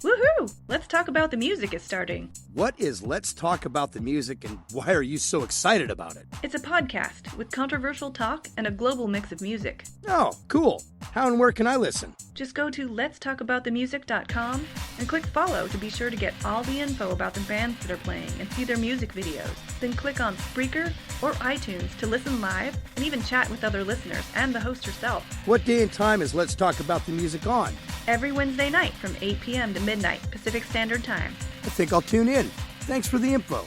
Woohoo! Let's Talk About the Music is starting. What is Let's Talk About the Music, and why are you so excited about it? It's a podcast with controversial talk and a global mix of music. Oh, cool. How and where can I listen? Just go to letstalkaboutthemusic.com and click follow to be sure to get all the info about the bands that are playing and see their music videos. Then click on Spreaker or iTunes to listen live and even chat with other listeners and the host herself. What day and time is Let's Talk About the Music on? Every Wednesday night from 8 p.m. to midnight Pacific Standard Time. I think I'll tune in. Thanks for the info.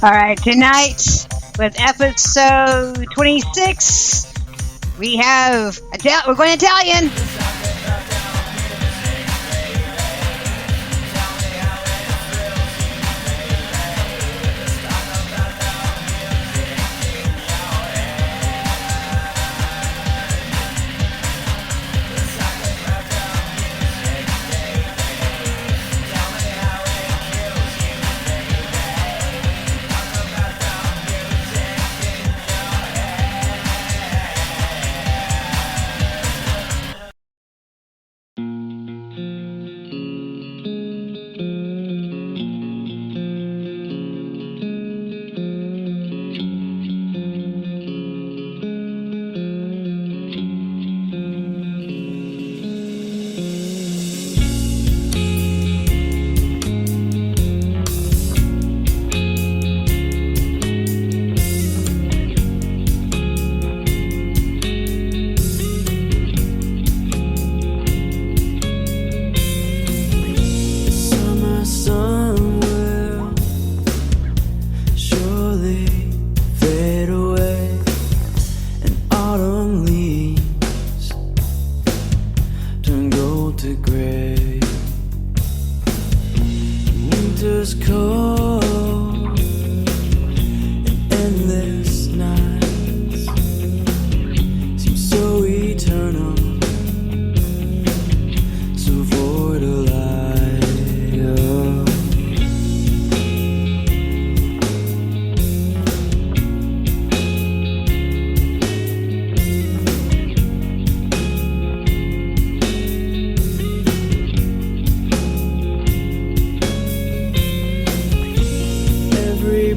All right, tonight with episode 26, we're going Italian.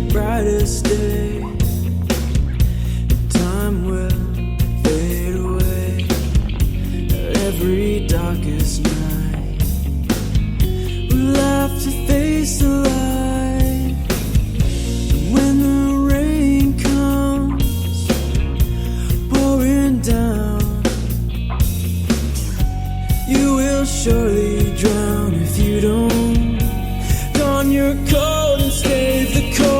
Brightest day, time will fade away. Every darkest night, we'll have to face the light. And when the rain comes pouring down, you will surely drown if you don't don your coat and stay the cold.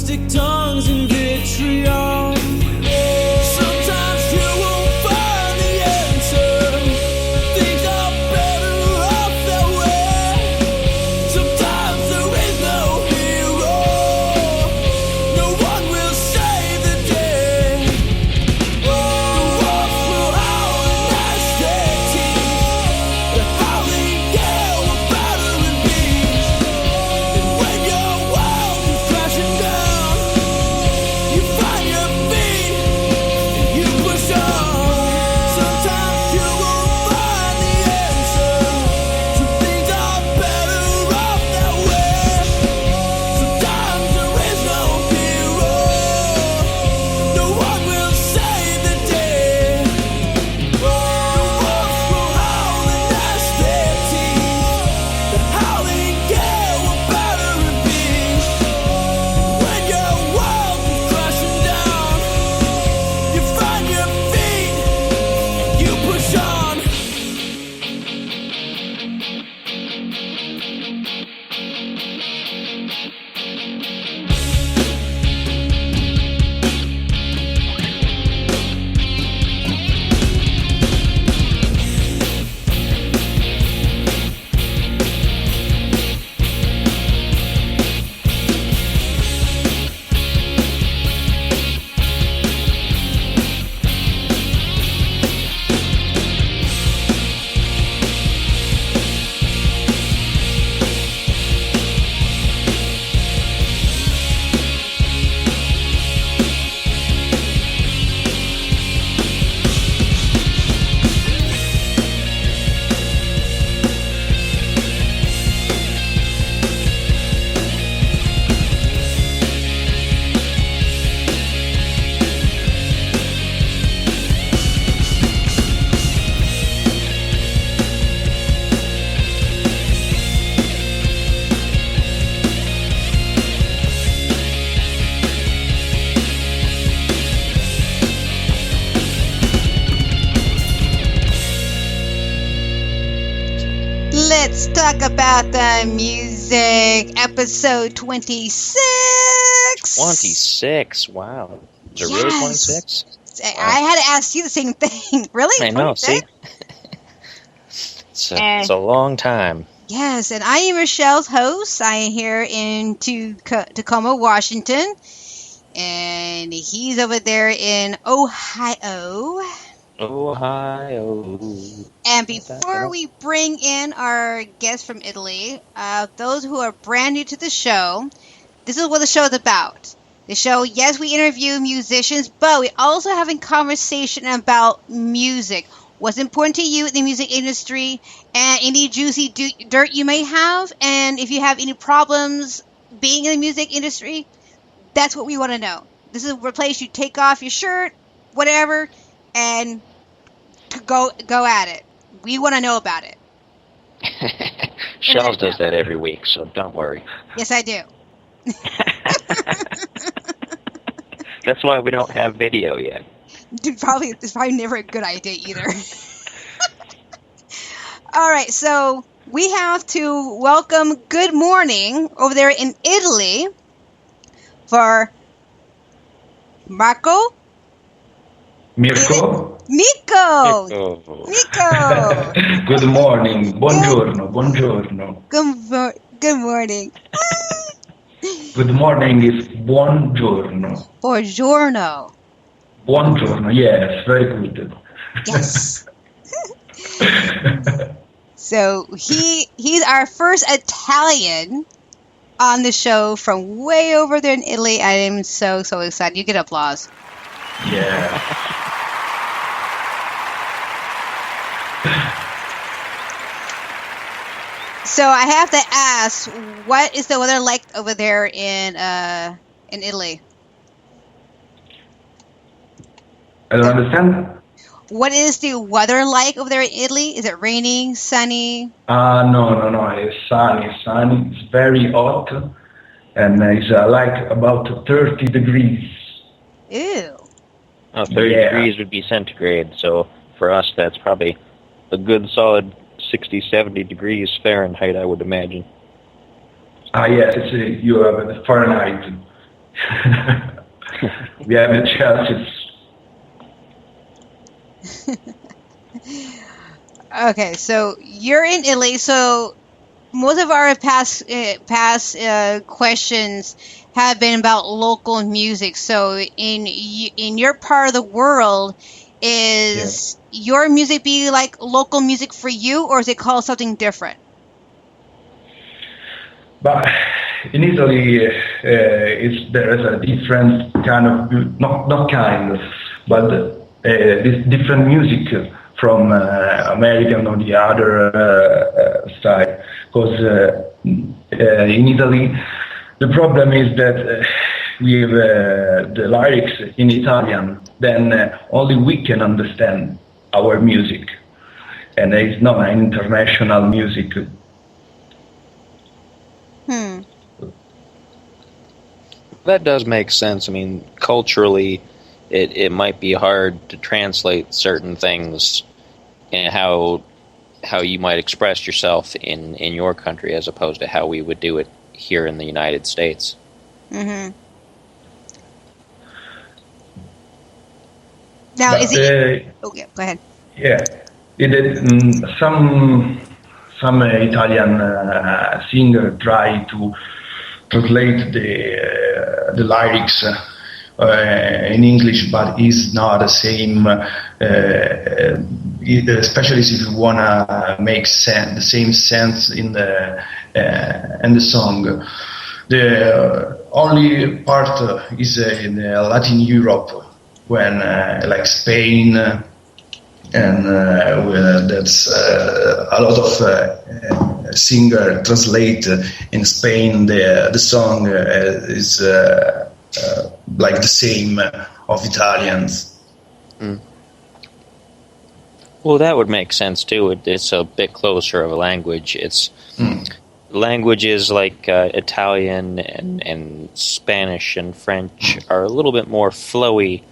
stick tongues and vitriol. Sometimes you won't find the answer. Things are better off that way. Sometimes there is no hero. No one will save the day. The wolves will howl and gnash their teeth. The howling gale will batter and beat. And when your world is crashing down, you find your feet and you push on. Sometimes you won't find the answer. Some things are better off that way. Sometimes there is no hero. No one will save the day. The wolves will howl and gnash their teeth. The howling gale will batter and beat. When your world is crashing down, you find your feet, you push on. Let's talk about the music. Episode 26. 26. Wow. Is it really 26? I had to ask you the same thing. Really? I know, 26? see? It's a long time. Yes, and I am Rochelle's host. I am here in Tacoma, Washington. And he's over there in Ohio. Ohio. And before we bring in our guest from Italy, those who are brand new to the show, this is what the show is about. The show, yes, we interview musicians, but we also have a conversation about music. What's important to you in the music industry, and any juicy dirt you may have, and if you have any problems being in the music industry, that's what we want to know. This is a place you take off your shirt, whatever, and to go at it. We want to know about it. Shells does that every week, so don't worry. Yes, I do. That's why we don't have video yet. Dude, it's probably never a good idea either. All right, so we have to welcome Good Morning over there in Italy for Mirko. Mirko. Good morning. Buongiorno. Good morning. Good morning is buongiorno. Buongiorno, yes, very good. Yes. So he's our first Italian on the show from way over there in Italy. I am so excited. You get applause. Yeah. So I have to ask, what is the weather like over there in Italy? I don't understand. What is the weather like over there in Italy? Is it raining, sunny? No. It's sunny. It's very hot, and it's like about 30 degrees. Ew. 30 degrees would be centigrade, so for us that's probably a good solid 60, 70 degrees Fahrenheit, I would imagine. Yes, you have the Fahrenheit We have the chances. Okay, so you're in Italy. So most of our past questions have been about local music. So in your part of the world, is your music be like local music for you, or is it called something different? But in Italy, there is a different kind of, not kind of, but this different music from American or the other side. Because in Italy, the problem is that we have the lyrics in Italian, then only we can understand our music. And it's not an international music. That does make sense. I mean, culturally, it might be hard to translate certain things and how you might express yourself in your country as opposed to how we would do it here in the United States. Mm-hmm. Now, is it... okay, go ahead. Yeah. Some Italian singer try to translate the lyrics in English, but it's not the same. Especially if you wanna make the same sense in the song. The only part is in Latin Europe, when like Spain. And that's a lot of singer translate in Spain. The song is like the same of Italians. Mm. Well, that would make sense too. It's a bit closer of a language. It's languages like Italian and Spanish and French are a little bit more flowy,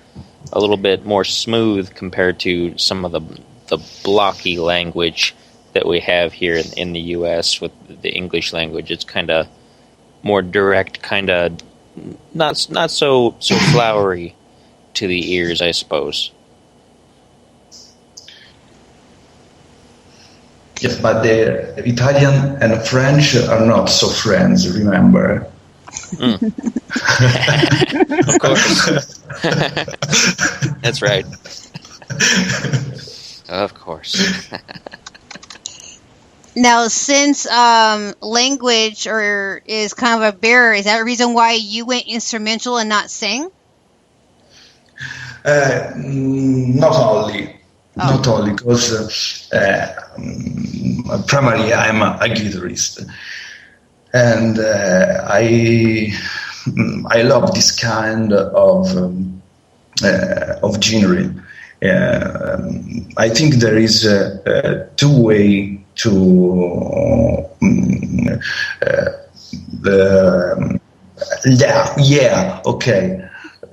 a little bit more smooth compared to some of the blocky language that we have here in the U.S. with the English language. It's kind of more direct, kind of not so flowery to the ears, I suppose. Yes, but the Italian and French are not so friends, remember? Of course. That's right. Of course. Now, since language is kind of a barrier, is that a reason why you went instrumental and not sing? Not only. Not only, because primarily I'm a guitarist. And I love this kind of genre. I think there is two ways to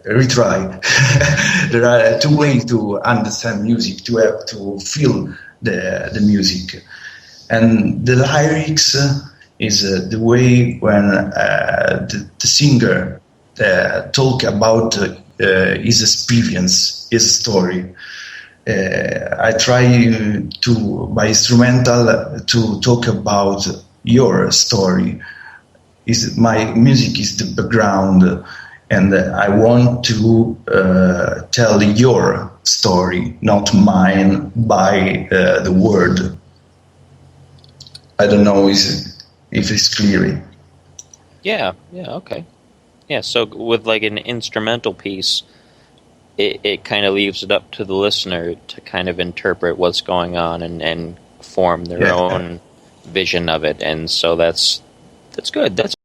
retry. There are two ways to understand music, to have to feel the music, and the lyrics is the way when the singer talk about his experience, his story. I try to, by instrumental, to talk about your story. My music is the background, and I want to tell your story, not mine, by the word. I don't know if it's clear. Yeah, okay. Yeah, so with like an instrumental piece, it kind of leaves it up to the listener to kind of interpret what's going on and form their own vision of it. And so that's good. That's